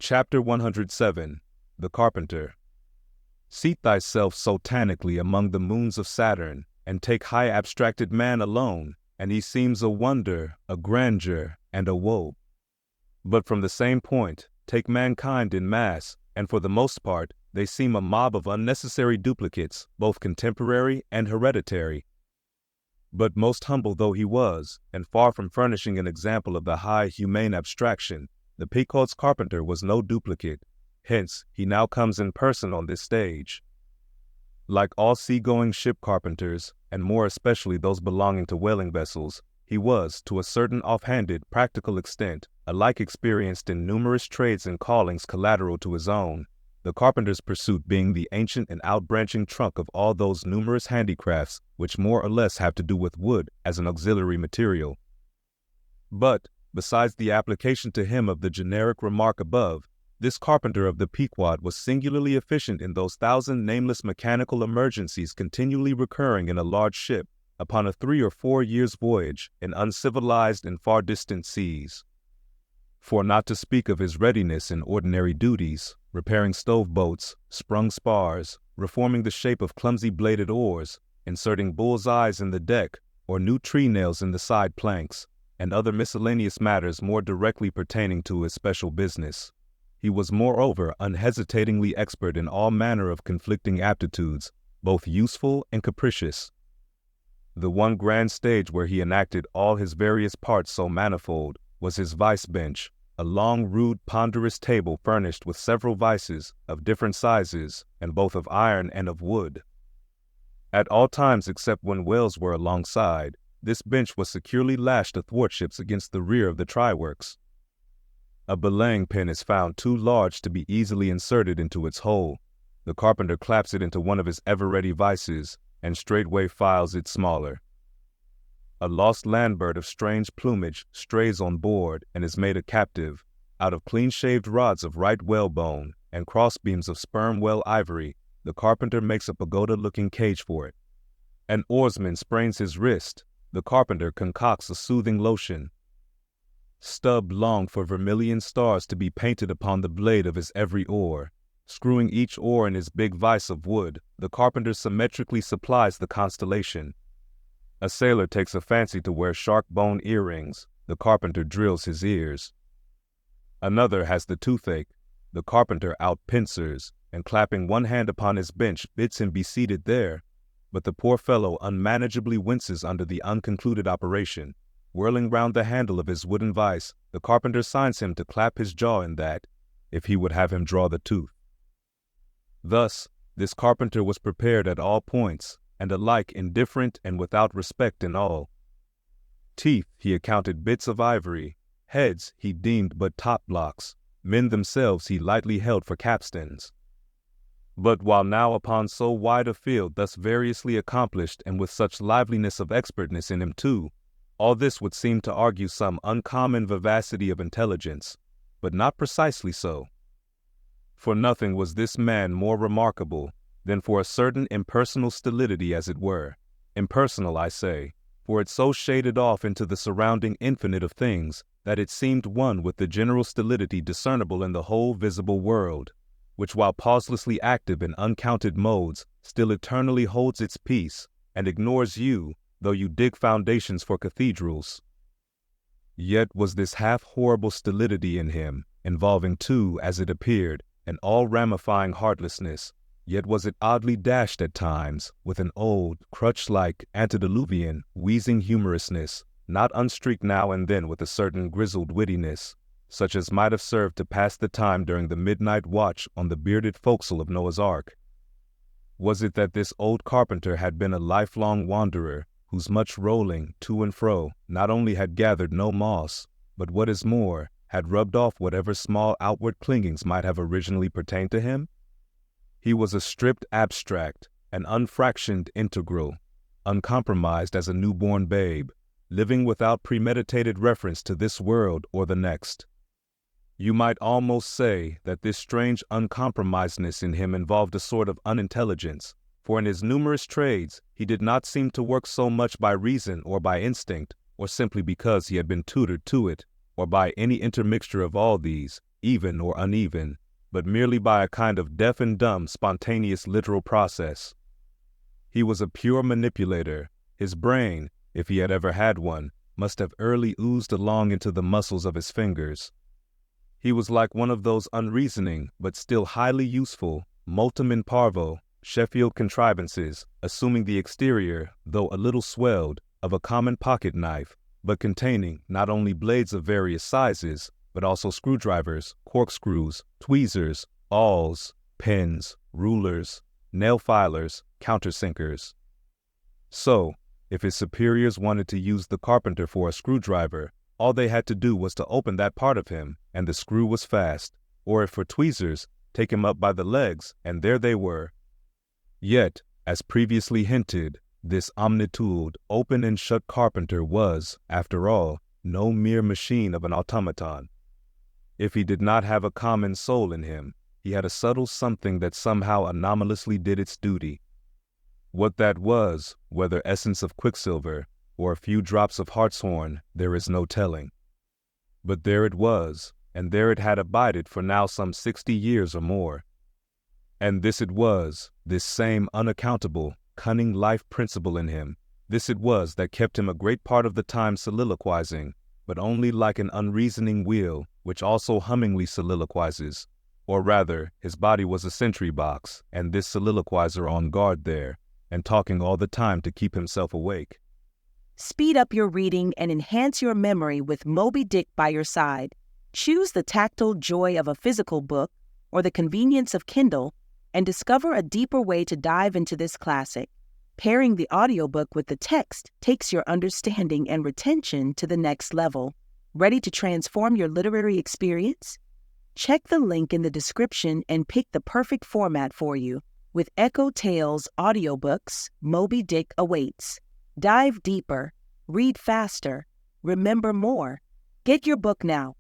Chapter 107 The Carpenter. Seat thyself sotanically among the moons of Saturn, and take high abstracted man alone, and he seems a wonder, a grandeur, and a woe. But from the same point, take mankind in mass, and for the most part, they seem a mob of unnecessary duplicates, both contemporary and hereditary. But most humble though he was, and far from furnishing an example of the high humane abstraction, the Pequod's carpenter was no duplicate. Hence, he now comes in person on this stage. Like all seagoing ship carpenters, and more especially those belonging to whaling vessels, he was, to a certain offhanded, practical extent, alike experienced in numerous trades and callings collateral to his own, the carpenter's pursuit being the ancient and outbranching trunk of all those numerous handicrafts which more or less have to do with wood as an auxiliary material. But, besides the application to him of the generic remark above, this carpenter of the Pequod was singularly efficient in those thousand nameless mechanical emergencies continually recurring in a large ship upon a 3 or 4 years' voyage in uncivilized and far distant seas. For not to speak of his readiness in ordinary duties, repairing stove boats, sprung spars, reforming the shape of clumsy bladed oars, inserting bull's eyes in the deck, or new tree nails in the side planks, and other miscellaneous matters more directly pertaining to his special business. He was moreover unhesitatingly expert in all manner of conflicting aptitudes, both useful and capricious. The one grand stage where he enacted all his various parts so manifold was his vice bench, a long, rude, ponderous table furnished with several vices of different sizes, and both of iron and of wood. At all times except when whales were alongside, this bench was securely lashed athwartships against the rear of the try-works. A belaying pin is found too large to be easily inserted into its hole. The carpenter claps it into one of his ever-ready vices, and straightway files it smaller. A lost land bird of strange plumage strays on board and is made a captive. Out of clean-shaved rods of right whalebone and crossbeams of sperm whale ivory, the carpenter makes a pagoda-looking cage for it. An oarsman sprains his wrist. The carpenter concocts a soothing lotion. Stubb longed for vermilion stars to be painted upon the blade of his every oar. Screwing each oar in his big vise of wood, the carpenter symmetrically supplies the constellation. A sailor takes a fancy to wear shark bone earrings. The carpenter drills his ears. Another has the toothache. The carpenter out-pincers, and clapping one hand upon his bench bids him be seated there. But the poor fellow unmanageably winces under the unconcluded operation. Whirling round the handle of his wooden vise, the carpenter signs him to clap his jaw in that, if he would have him draw the tooth. Thus, this carpenter was prepared at all points, and alike indifferent and without respect in all. Teeth he accounted bits of ivory, heads he deemed but top blocks, men themselves he lightly held for capstans. But while now upon so wide a field thus variously accomplished and with such liveliness of expertness in him too, all this would seem to argue some uncommon vivacity of intelligence, but not precisely so. For nothing was this man more remarkable than for a certain impersonal stolidity, as it were. Impersonal, I say, for it so shaded off into the surrounding infinite of things that it seemed one with the general stolidity discernible in the whole visible world, which while pauselessly active in uncounted modes, still eternally holds its peace, and ignores you, though you dig foundations for cathedrals. Yet was this half-horrible stolidity in him, involving too, as it appeared, an all-ramifying heartlessness, yet was it oddly dashed at times with an old, crutch-like, antediluvian, wheezing humorousness, not unstreaked now and then with a certain grizzled wittiness, such as might have served to pass the time during the midnight watch on the bearded forecastle of Noah's Ark. Was it that this old carpenter had been a lifelong wanderer, whose much rolling to and fro not only had gathered no moss, but what is more, had rubbed off whatever small outward clingings might have originally pertained to him? He was a stripped abstract, an unfractioned integral, uncompromised as a newborn babe, living without premeditated reference to this world or the next. You might almost say that this strange uncompromisedness in him involved a sort of unintelligence, for in his numerous trades he did not seem to work so much by reason or by instinct, or simply because he had been tutored to it, or by any intermixture of all these, even or uneven, but merely by a kind of deaf and dumb, spontaneous literal process. He was a pure manipulator. His brain, if he had ever had one, must have early oozed along into the muscles of his fingers. He was like one of those unreasoning, but still highly useful, multum in parvo, Sheffield contrivances, assuming the exterior, though a little swelled, of a common pocket knife, but containing not only blades of various sizes, but also screwdrivers, corkscrews, tweezers, awls, pens, rulers, nail filers, countersinkers. So, if his superiors wanted to use the carpenter for a screwdriver, all they had to do was to open that part of him, and the screw was fast, or if for tweezers, take him up by the legs, and there they were. Yet, as previously hinted, this omnitooled, open and shut carpenter was, after all, no mere machine of an automaton. If he did not have a common soul in him, he had a subtle something that somehow anomalously did its duty. What that was, whether essence of quicksilver or a few drops of hartshorn, there is no telling. But there it was, and there it had abided for now some 60 years or more. And this it was, this same unaccountable, cunning life principle in him, this it was that kept him a great part of the time soliloquizing, but only like an unreasoning wheel, which also hummingly soliloquizes. Or rather, his body was a sentry box, and this soliloquizer on guard there, and talking all the time to keep himself awake. Speed up your reading and enhance your memory with Moby Dick by your side. Choose the tactile joy of a physical book or the convenience of Kindle, and discover a deeper way to dive into this classic. Pairing the audiobook with the text takes your understanding and retention to the next level. Ready to transform your literary experience? Check the link in the description and pick the perfect format for you. With EchoTales Audiobooks, Moby Dick awaits. Dive deeper, read faster, remember more. Get your book now.